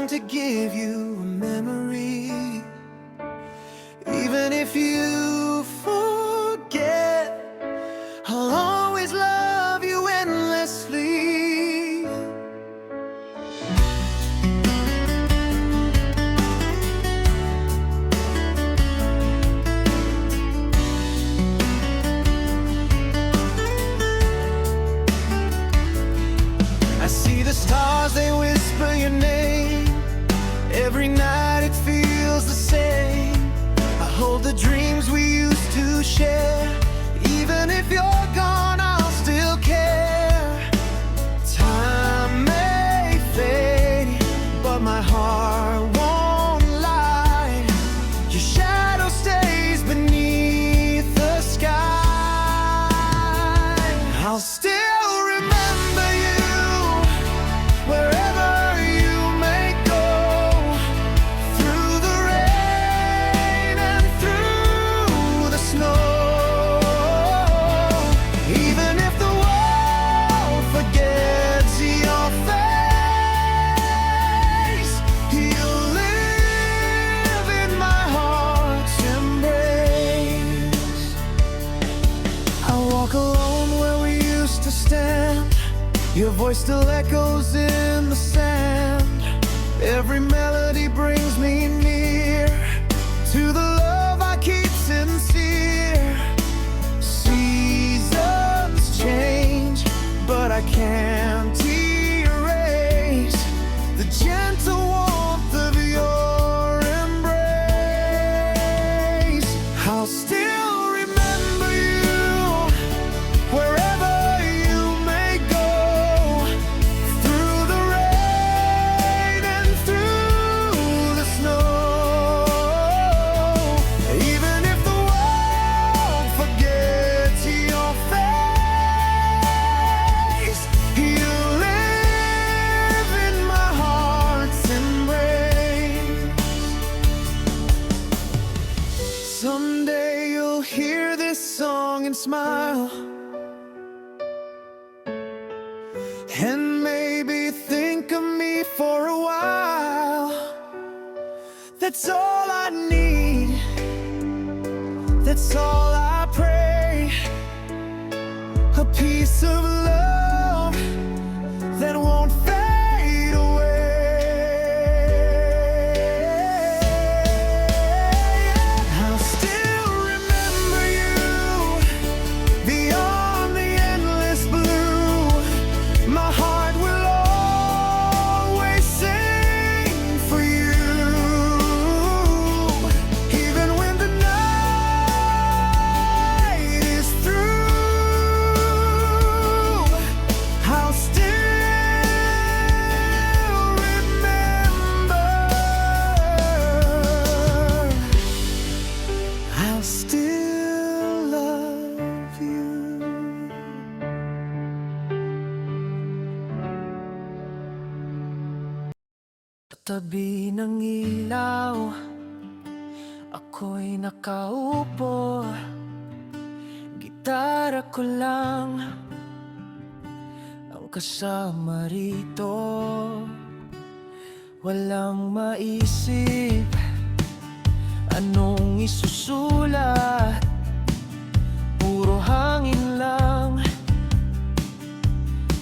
long to give you a memory. Even if you forget, I'll always love you endlessly. I see the stars, they whisper your name. Every night it feels the same. I hold the dreams we used to share. Even if you're gone, I'll still care. Time may fade, but my heart won't lie. Your shadow stays beneath the sky. I'll still remember you wherever you may go, through the rain and through the snow. Even if the world forgets your face, you'll live in my heart's embrace. I walk alone where we used to stand. Your voice still echoes in the sand. Every melody brings me near to the love I keep sincere. Seasons change, but I can't erase the gentle warmth of your embrace. I'll still remember you wherever you may go, through the rain and through the snow. Even if the world forgets your face, you live in my heart's embrace. Someday you'll hear this song and smile, and maybe think of me for a while. That's all I need, that's all I pray. A piece of love that won't fade away. I'll still remember you beyond the endless blue. My heart will always sing for you. Even when the night is through, I'll still remember. I'll still love you. Tabi ng ilaw, ako'y nakaupo. Gitara ko lang ang kasama rito. Walang maisip anong isusulat, puro hangin lang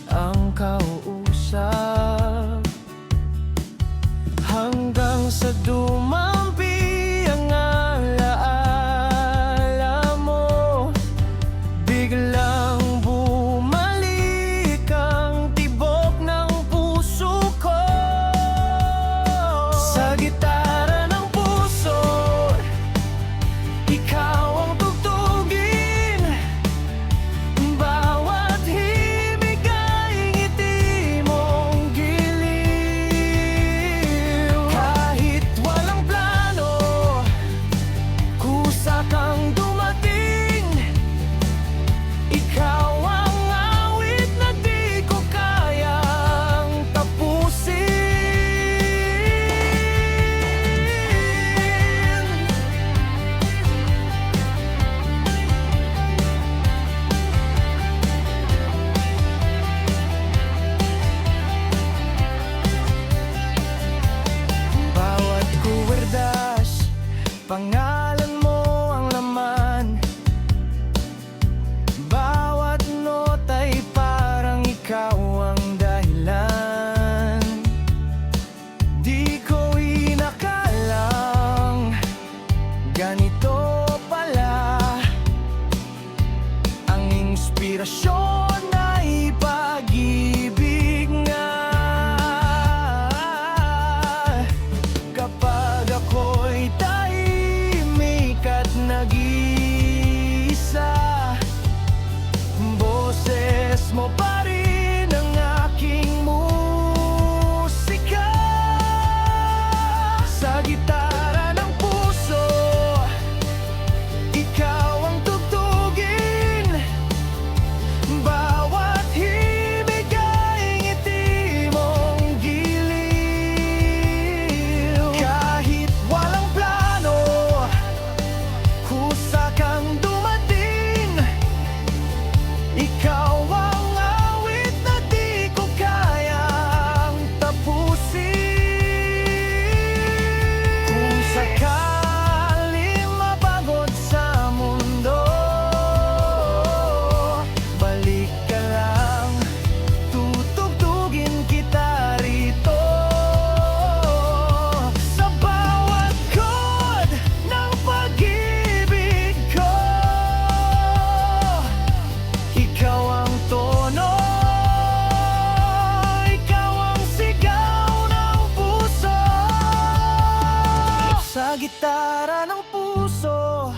ang kausap. Hanggang sa dumampi ang alaala mo, biglang bumalik ang tibok ng puso ko. Sa gitara ng puso, ikaw ang tugtugin. Bawat himig ay ngiti mong giliw. Kahit walang plano gitara ng puso,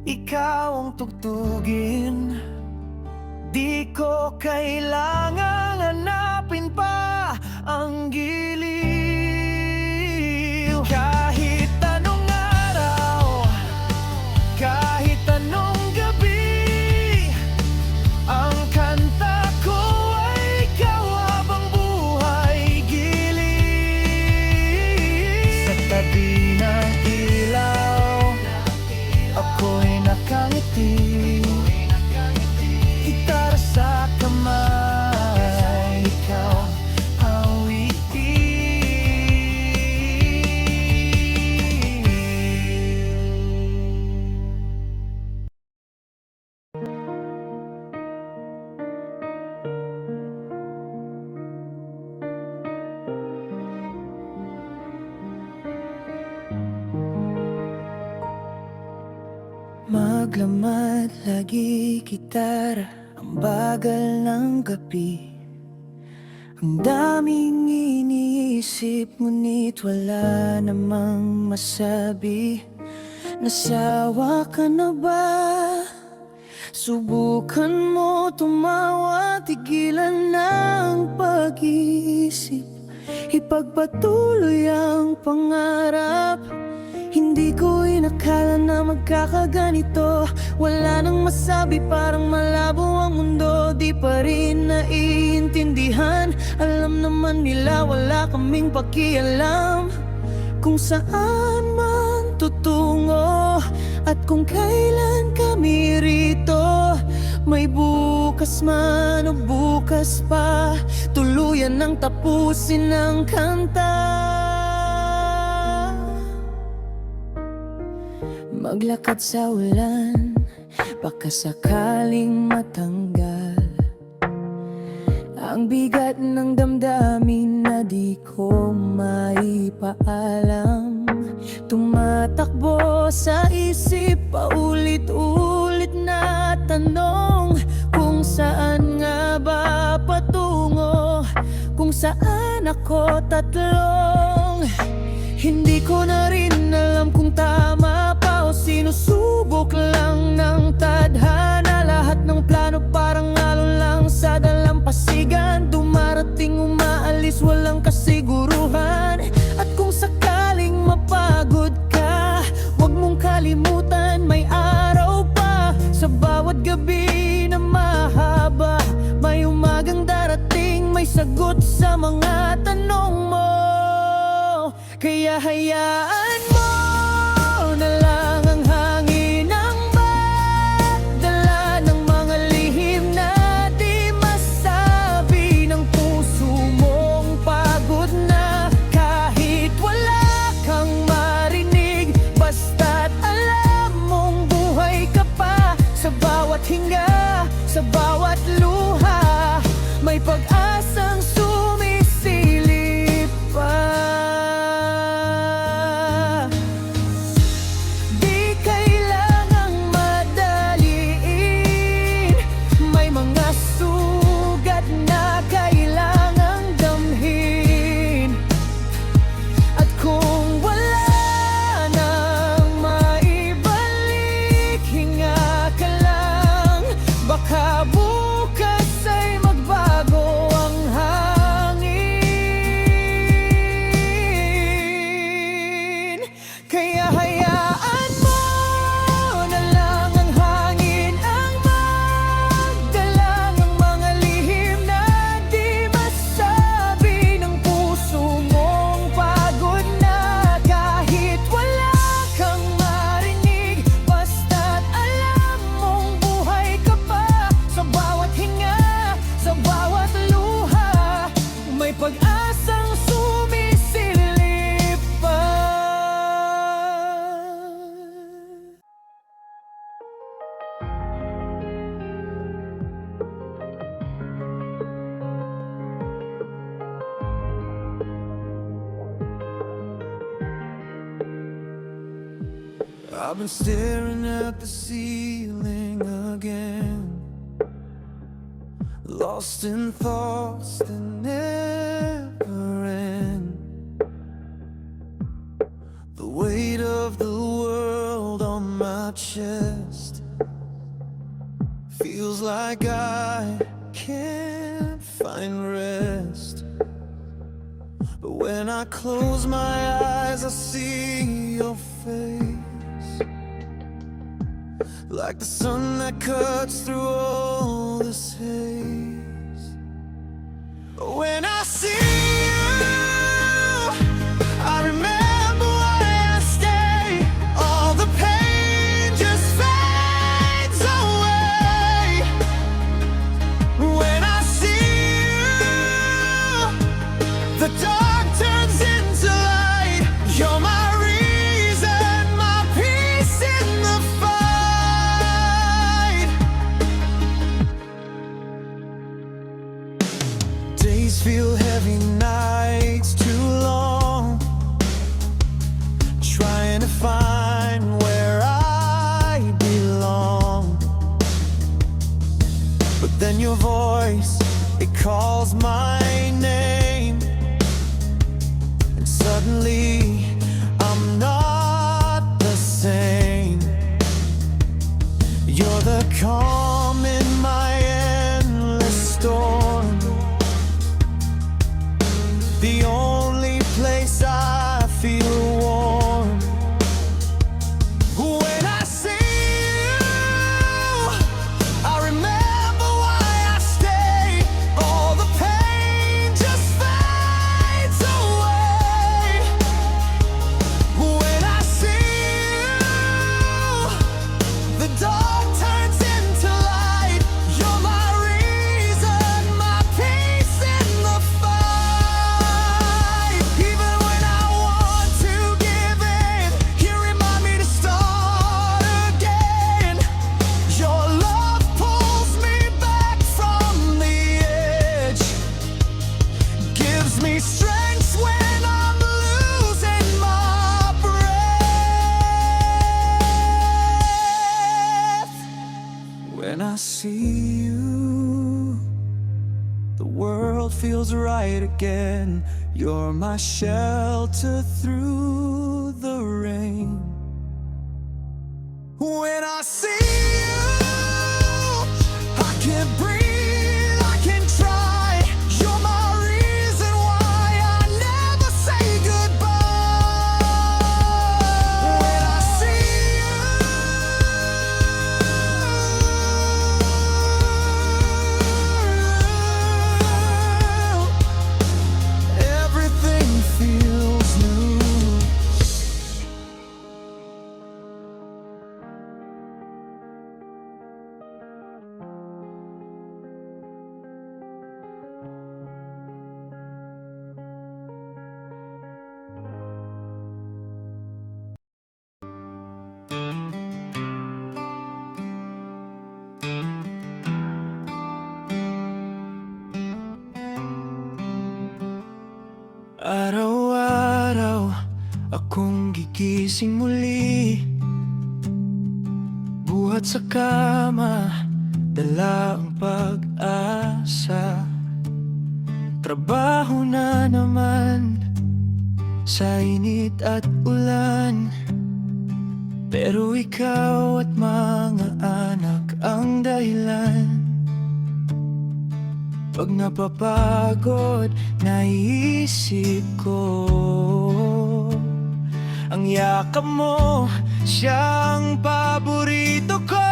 ikaw ang tugtugin. Di ko kailangang hanapin pa ang giliw. Kahit anong araw, kahit anong gabi, ang kanta ko ay ikaw habang buhay giliw. Sa tabi ng ilaw, ako'y nakangiti. Gitara sa kamay, ikaw ang witi. Maglamad lagi gitara, ang bagal ng gabi. Ang daming iniisip, ngunit wala namang masabi. Nasawa ka na ba? Subukan mo tumawa, tigilan ng pag-iisip. Ipagpatuloy ang pangarap. Hindi ko inakala na magkakaganito. Wala nang masabi, parang malabo ang mundo. Di pa rin naiintindihan. Alam naman nila wala kaming pakialam kung saan man tutungo at kung kailan kami rito. May bukas man o bukas pa, tuluyan nang tapusin ang kanta. Maglakad sa ulan, baka sakaling matanggal ang bigat ng damdamin na di ko maipaalam. Tumatakbo sa isip, paulit-ulit na tanong, kung saan nga ba patungo, kung saan ako tatlong. Hindi ko na rin alam kung tama pa o sinusubok lang ng tadhana. Lahat ng plano parang alon lang sa dalampasigan. Dumarating, umaalis, walang kasiguruhan. At kung sakaling mapagod ka, huwag mong kalimutan may araw pa. Sa bawat gabi na mahaba, may umagang darating, may sagot sa mga tanong mo. Kaya hayaan mo na lang ang hangin ang magdala ng mga lihim na di masabi ng puso mong pagod na. Kahit wala kang marinig, basta't alam mong buhay ka pa. Sa bawat hinga, sa bawat luha, may pag-asang sumisilip pa. Pag-asang sumisilip pa. I've been staring at the ceiling again, lost in thoughts that never end. The way chest. Feels like I can't find rest. But when I close my eyes, I see your face, like the sun that cuts through all this haze. When I see you, I remember why I stay. All the pain just fades away. When I see you, the dark turns into light. You're my reason, my peace in the fight. Days feel heavy, nights too long, trying to find where I belong. But then your voice, it calls my name, and suddenly I'm not the same. You're the calm in my endless storm, the only place I feel warm. When I see you, I remember why I stay. All the pain just fades away. When I see you, the dark turns into light. You're my reason, my peace in the fight. Even when I want to give in, you remind me to start again. Your love pulls me back from the edge, gives me strength when I'm losing my breath. When I see you, the world feels right again. You're my shelter through the rain. When I see you, I can't breathe, I can try. You're my reason why I never say goodbye. When I see you, everything feels new. Araw-araw akong gigising muli, buhat sa kama, dala ang pag-asa. Trabaho na naman sa init at ulan, pero ikaw at mga anak ang dahilan. Pag napapagod, naiisip ko ang yakap mo, siyang paborito ko.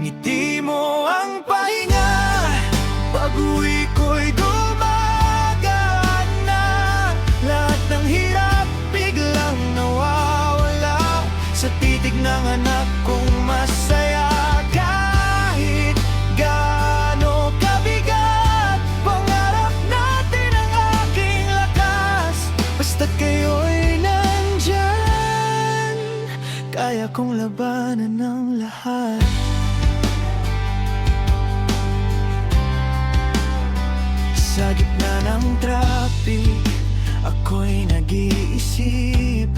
Ngiti mo ang pahinga, pag-uwi ko'y gumagaan na. Lahat ng hirap biglang nawawala sa titig ng anak kong masaya. Kahit gaano kabigat, pangarap natin ang aking lakas. Basta't kayo'y nandyan, kaya kong labanan ng lahat. Sa gitna ng traffic, ako'y nag-iisip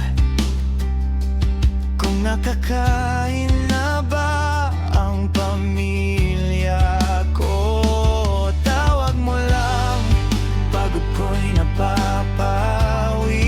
kung nakakain na ba ang pamilya ko. Tawag mo lang, pagod ko'y napapawi.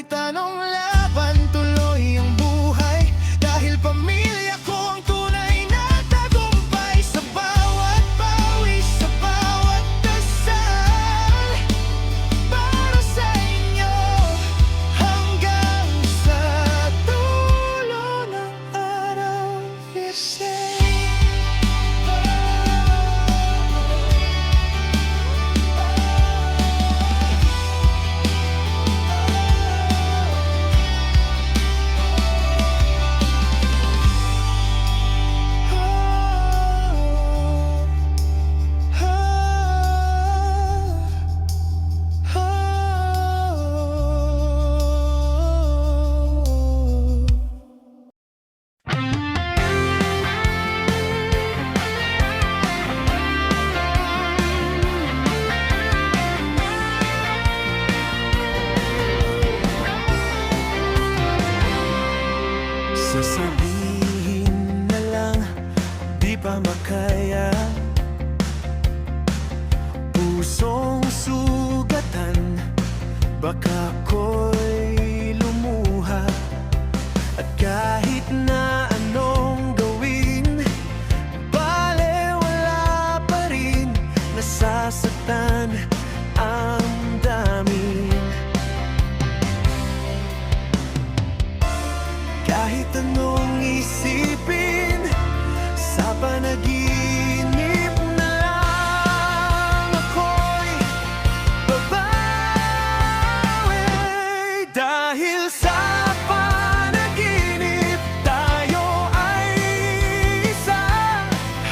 kahit anong laban, tuloy ang buhay. Dahil pamilya ko ang tunay na tagumpay. Sa bawat pawis, sa bawat dasal, para sa inyo, hanggang sa dulo ng araw. Sasabihin na lang, di pa makaya. Pusong sugatan, baka ako'y lumuha. At kahit na anong gawin, balewala pa rin. Nasasaktan ang damdamin. Kahit anong isipin, sa panaginip na lang ako'y babawi. Dahil sa panaginip, tayo ay isa.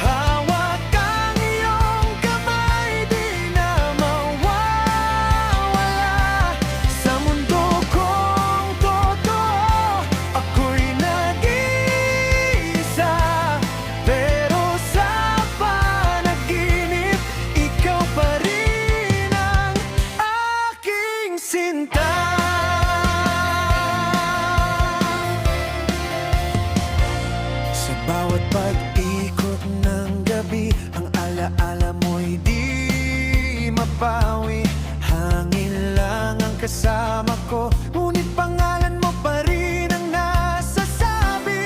Hawak ang iyong kamay, di na mawawala. Sa mundo kong totoo, ako'y nag-iisa. Pero sa panaginip, ikaw pa rin ang aking sinta. Sa bawat pag-ikot ng gabi, ang alaala mo'y di mapawi. Hangin lang ang kasama ko, ngunit pangalan mo pa rin ang nasasabi.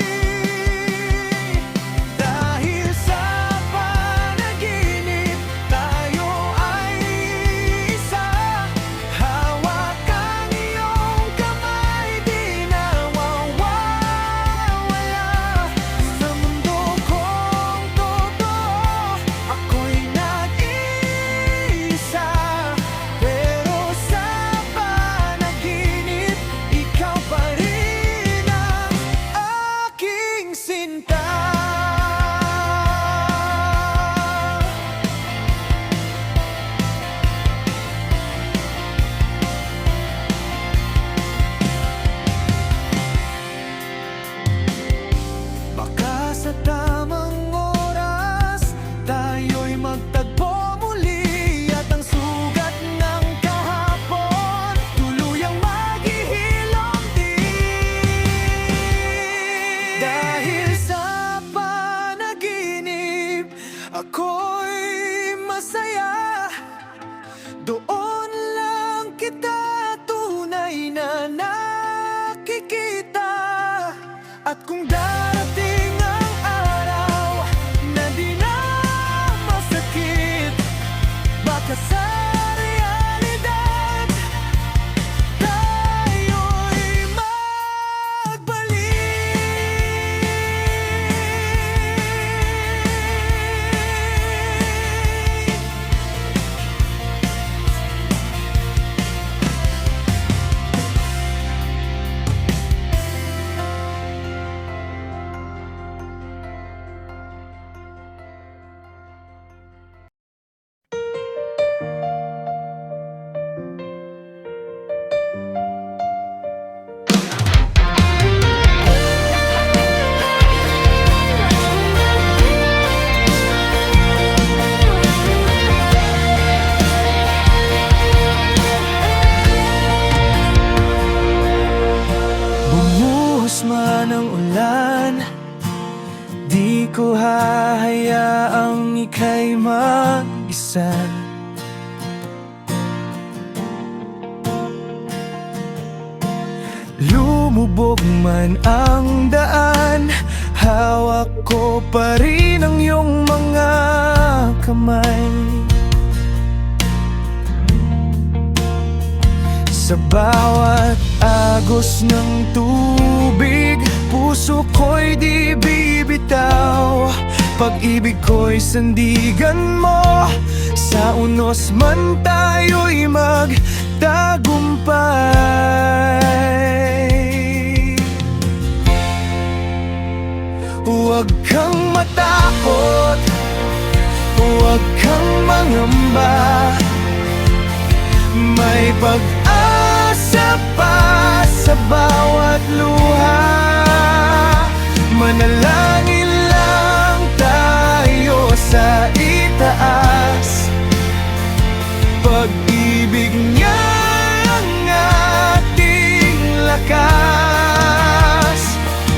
Dahil sa panaginip, tayo ay isa. Hawak ang iyong kamay, di nawawala. Sa mundo kong totoo, ako'y nag-iisa. Pero sa panaginip, ikaw pa rin ang aking sinta. Baka sa tamang oras, tayo'y magtagpo muli. At ang sugat ng kahapon, tuluyang maghihilom din. Dahil sa panaginip, ako'y masaya. Doon lang kita tunay na nakikita. At kung darating ang araw na di na masakit, baka sa realidad, tayo'y magbalik. Bumuhos man ang ulan, di ko hahayaang ika'y mag-isa. lumubog man ang daan, hawak ko pa rin ang iyong mga kamay. Sa bawat agos ng tubig, puso ko'y di bibitaw. Pag-ibig ko'y sandigan mo, sa unos man tayo'y magtagumpay. Huwag kang matakot, huwag kang mangamba, may pag-asa pa sa bawat luha. Manalangin lang tayo sa itaas, pag-ibig niya ang ating lakas.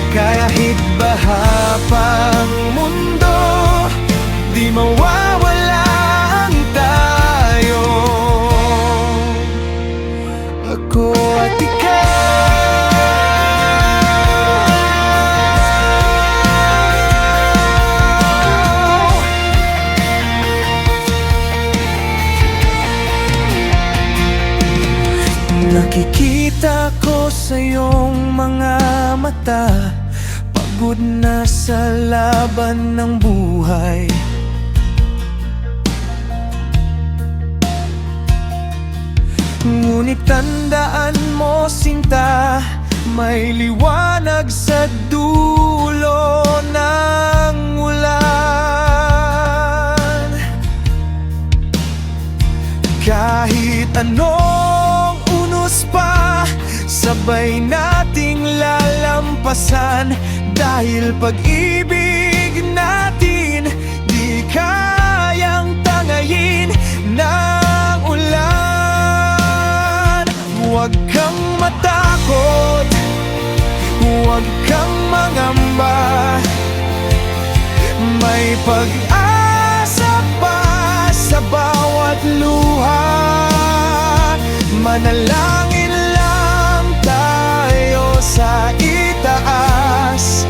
Kahit baha pang mundo, di mawawala ang tayo, ako at ikaw. Nakikita ko sa iyong mga mata, pagod na sa laban ng buhay. Ngunit tandaan mo, sinta, may liwanag sa dulo ng ulan. Kahit anong unos pa, sabay nating lalampasan, dahil pag-ibig natin di kayang tangayin ng ulan. Huwag kang matakot, huwag kang mangamba, may pag-asa pa sa bawat luha. Manalangin lang tayo sa itaas,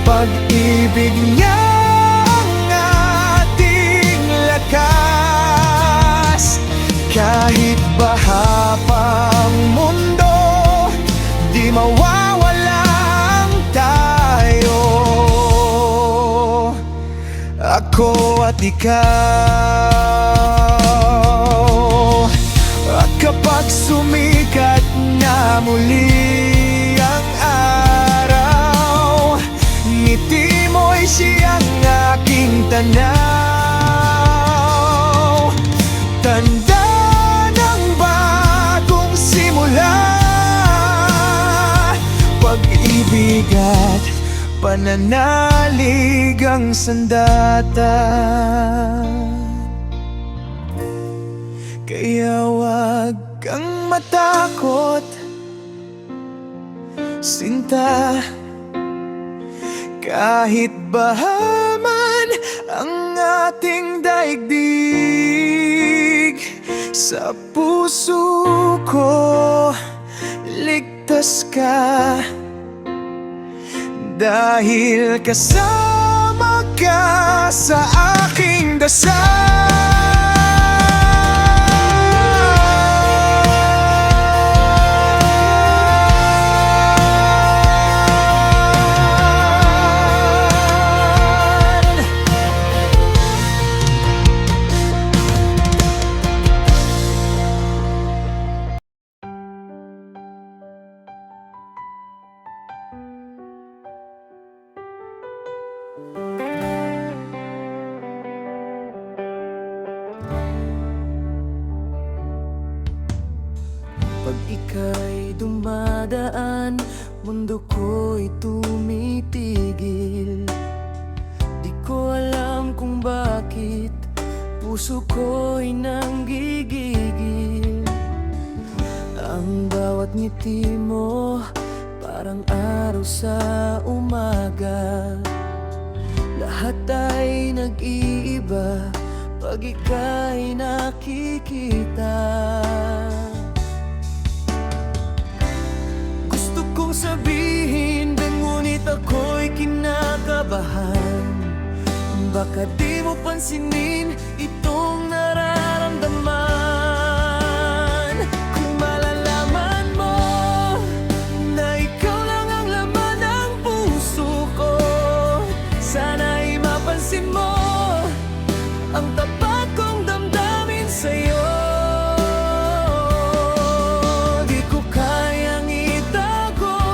pag-ibig niya ang ating lakas. Kahit baha pang mundo, di mawawala ang tayo, ako at ikaw. At kapag sumikat na muli ang araw, ngiti mo'y siyang aking tanaw. Tanda ng bagong simula, pag-ibig at pananalig ang sandata. Kaya wag kang matakot, sinta, kahit baha man ang ating daigdig. Sa puso ko ligtas ka, dahil kasama ka sa aking dasal. Pag ika'y dumadaan, mundo ko'y tumitigil. Di ko alam kung bakit puso ko'y nanggigigil. Ang bawat ngiti mo parang araw sa umaga. Lahat ay nag-iiba pag ika'y nakikita. Baka di mo pansinin itong nararamdaman. Kung malalaman mo na ikaw lang ang laman ng puso ko, sana'y mapansin mo ang tapat kong damdamin sa'yo. Di ko kayang itago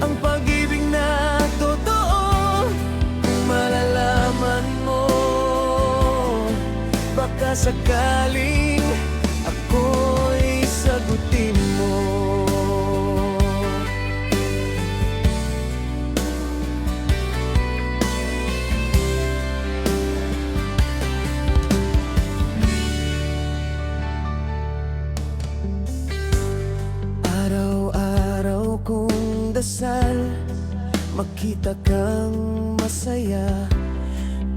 ang pag-ibig na totoo. Kung malalaman mo, baka sakaling ako'y sagutin mo. Araw-araw kong dasal, makita kang masaya.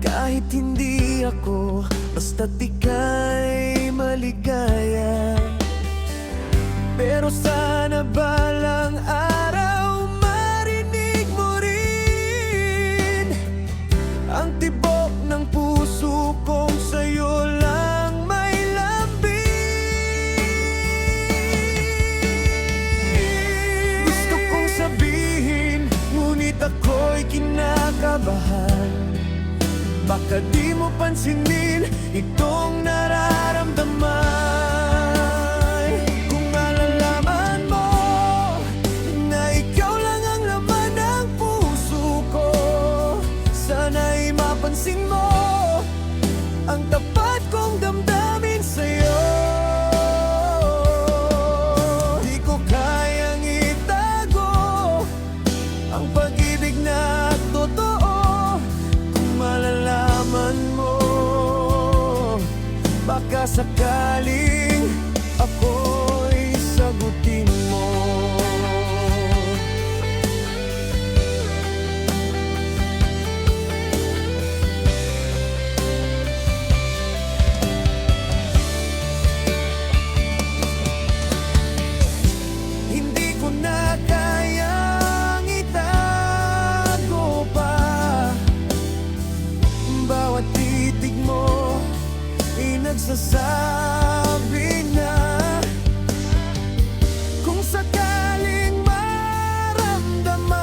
Kahit hindi ako, basta't ika'y maligaya. Pero sana balang araw marinig mo rin ang tibok ng puso kong sa'yo lang may lambing. Gusto kong sabihin, ngunit ako'y kinakabahan. Baka di mo pansinin itong nararamdaman. Kung malalaman mo na ikaw lang ang laman ng puso ko, sana'y mapansin mo ang tapat kong damdamin sa'yo. Di ko kayang itago ang pag-ibig na totoo. Malalaman mo, baka sakaling ako'y sagutin mo. Hindi ko na kayang itago pa. Bawat titig mo ay nagsasabi na kung sakaling maramdaman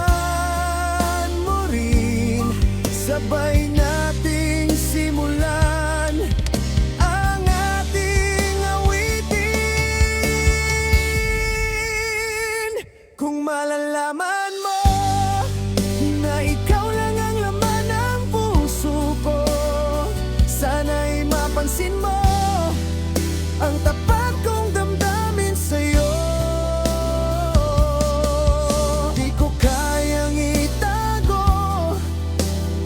mo rin, sabay nating simulan ang ating awitin. Kung malalaman mo na ikaw lang ang laman ng puso ko, sana'y mapansin mo ang tapat kong damdamin sa'yo. Di ko kayang itago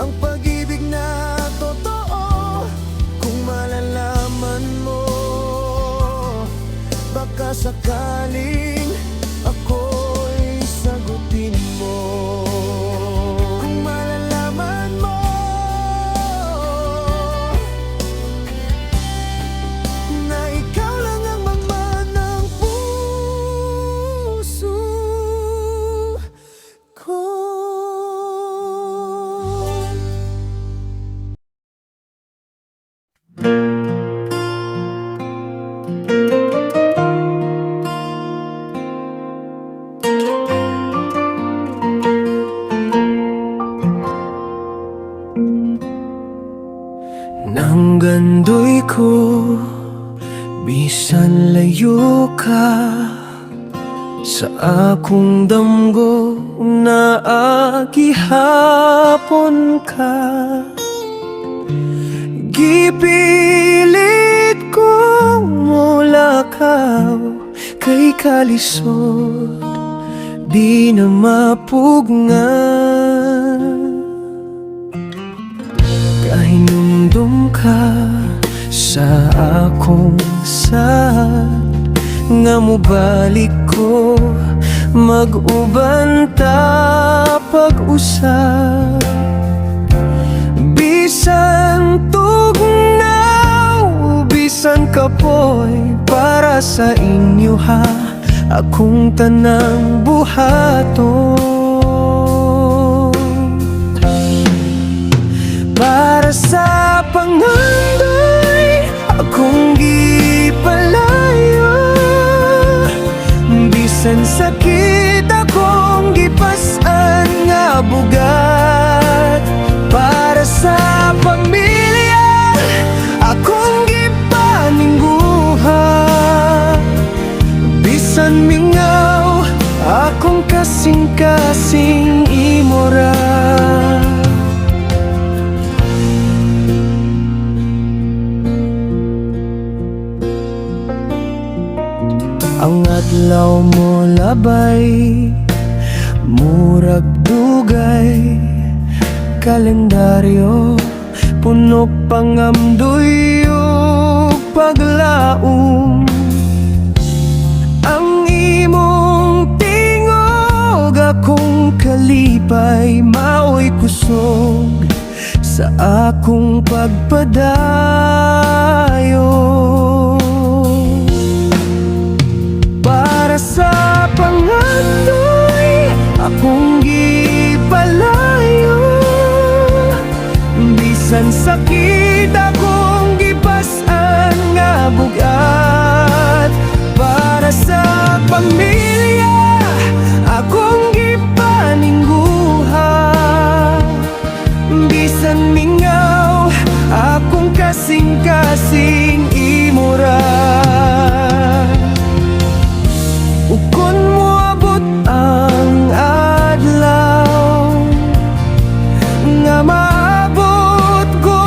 ang pag-ibig na totoo. Kung malalaman mo, baka sakaling ako'y sagutin mo. Kung malalaman mo na ikaw lang ang laman ng puso ko. Nang gandoy ko, bisan layo ka, sa akong damgo na agihapon ka. Gipilit kong mulakaw kay kalisod, di na mapugngan. Kahinumdum ka sa akong sad, nga mobalik ko mag-uban ta pag-usap. Bisan tugnaw, bisan kapoy, para sa inyo ha, akong tanang buhaton. kasing-kasing imora. Ang adlaw mo labay, murag dugay, kalendaryo puno pangamdoy ug paglaom. Ang imong tingog akong kalipay, maoy kusog sa akong pagpadayon. Para sa pangandoy akong gipalayo, bisan sakit akong gipas-an nga bugat. Para sa pamilya akong gipaningguha, bisan mingaw akong kasing-kasing imura. Ukon mo abot ang adlaw nga maabot ko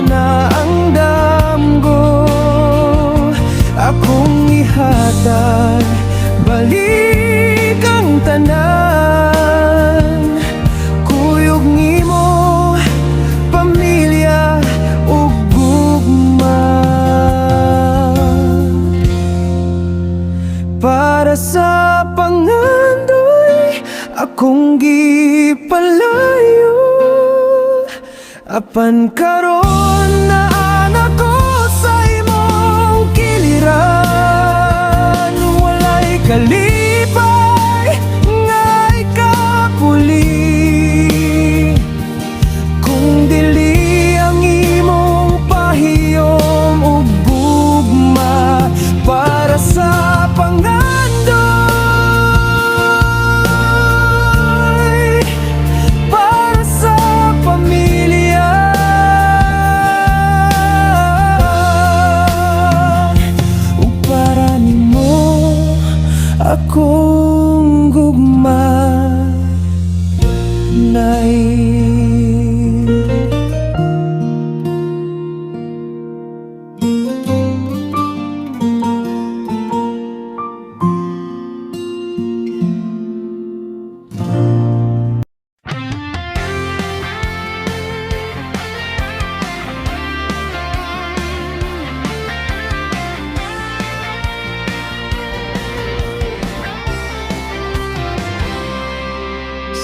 na ang damgo, akong ihatag balik ang tanan. Kuyog nimo pamilya ug gugma. Para sa pangandoy akong gipalayo, apan karon naa ko sa imong kiliran. Walay kalipay nga ikapuli, kung dili ang imong pahiyom ug gugma. Para sa pangandoy, para sa pamilya, ug para nimo akong gugma.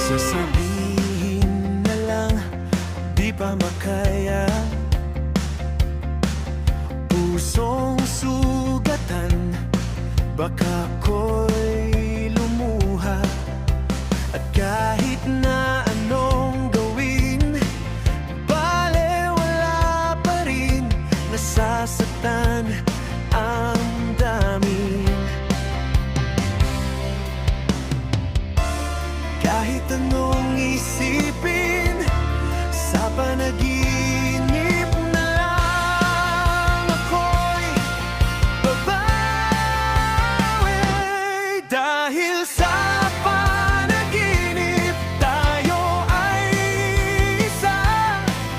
Sasabihin na lang, di pa makaya, pusong sugatan, baka ako'y lumuha. At kahit na anong gawin, bale wala pa rin, nasasaktan ang dami. Kahit anong isipin, sa panaginip na lang ako'y babawi. Dahil sa panaginip tayo ay isa,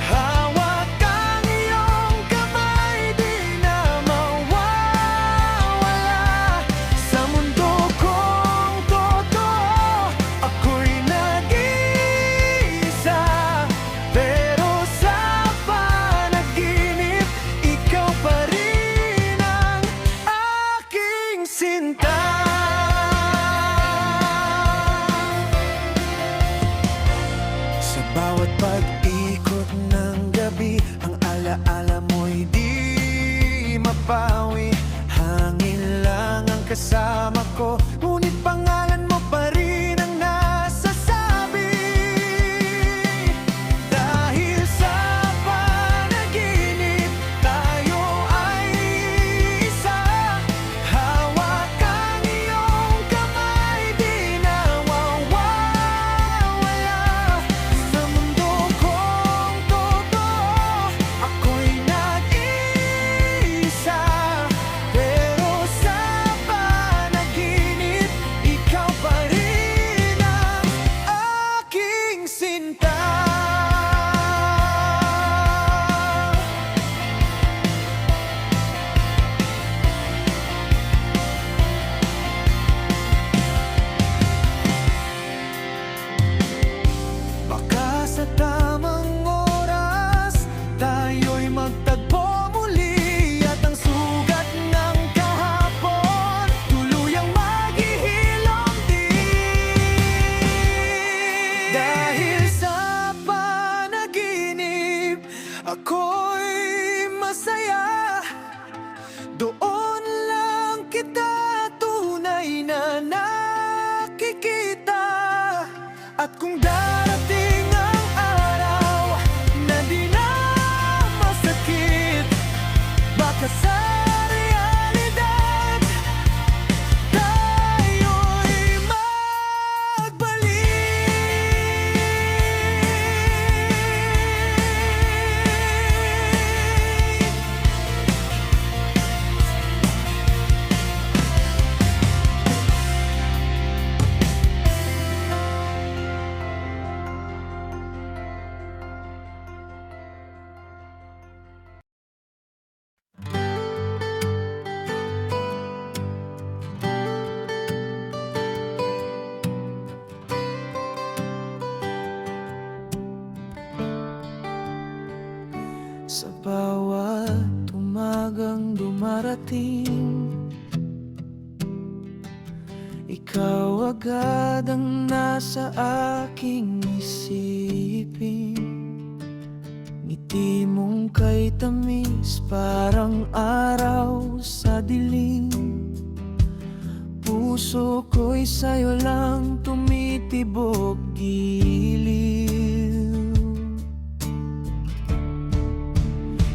hawak ang iyong kamay, di na mawawala. Sa mundo kong totoo, ako'y nag-iisa. At kung darating ang araw na di na masakit, baka sa realidad tayo'y magbalik. Sa bawat umagang dumarating, ikaw agad ang nasa aking isipin. Ngiti mong kay tamis, parang araw sa dilim. Puso ko'y sa'yo lang tumitibok giliw.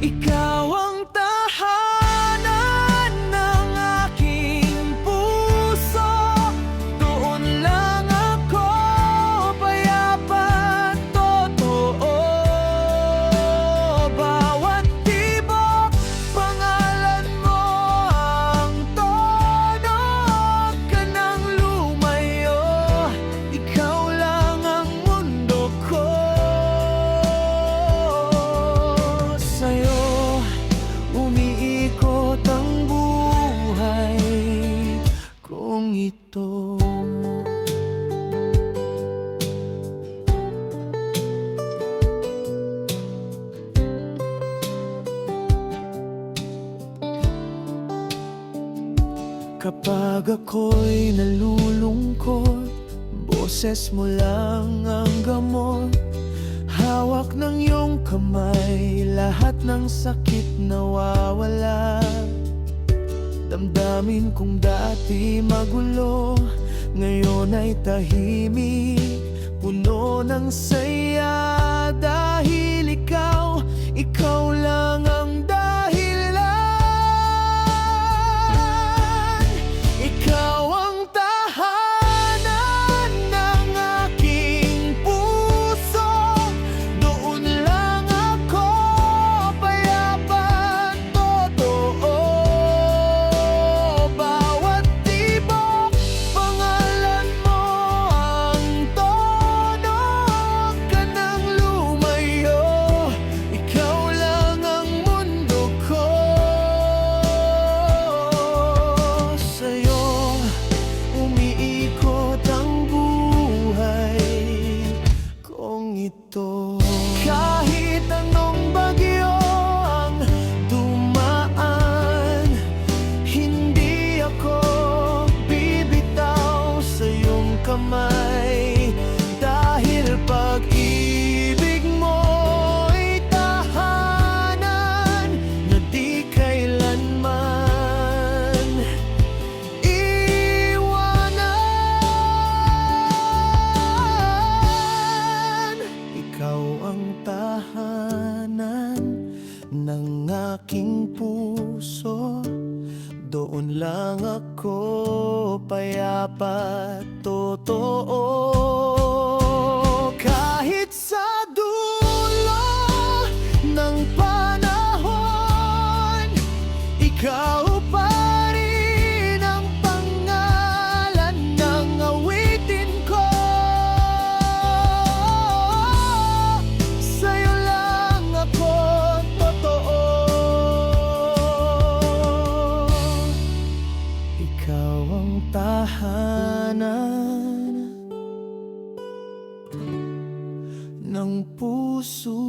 Ikaw ang tahanan ng aking puso, doon lang ako payapa at totoo. Bawat tibok, pangalan mo ang tono. Huwag ka nang lumayo, ikaw lang ang mundo ko. Sa'yo umiikot ang buhay kong ito. Kapag ako'y nalulungkot, boses mo lang ang gamot. Hawak ng iyong kamay, lahat ng sakit nawawala. Damdamin kong dati magulo, ngayon ay tahimik, puno ng saya. Dahil ikaw lang ang dahilan. Ikaw ang tahanan ng aking puso, doon lang ako payapa at totoo. Bawat tibok, pangalan mo ang tono. Huwag ka nang lumayo, ikaw lang ang mundo ko. Sa'yo umiikot ang buhay kong ito. Kahit anong bagyo ang dumaan, hindi ako bibitaw sa iyong kamay. Dahil pag-ibig mo'y tahanan na di kailanman iwanan. Ikaw ang tahanan ng aking puso, doon lang ako payapa at totoo. Kahit sa dulo ng panahon, ikaw pa rin ang pangalan ng awitin ko. Sa'yo lang ako totoo. Ikaw ang tahanan ng puso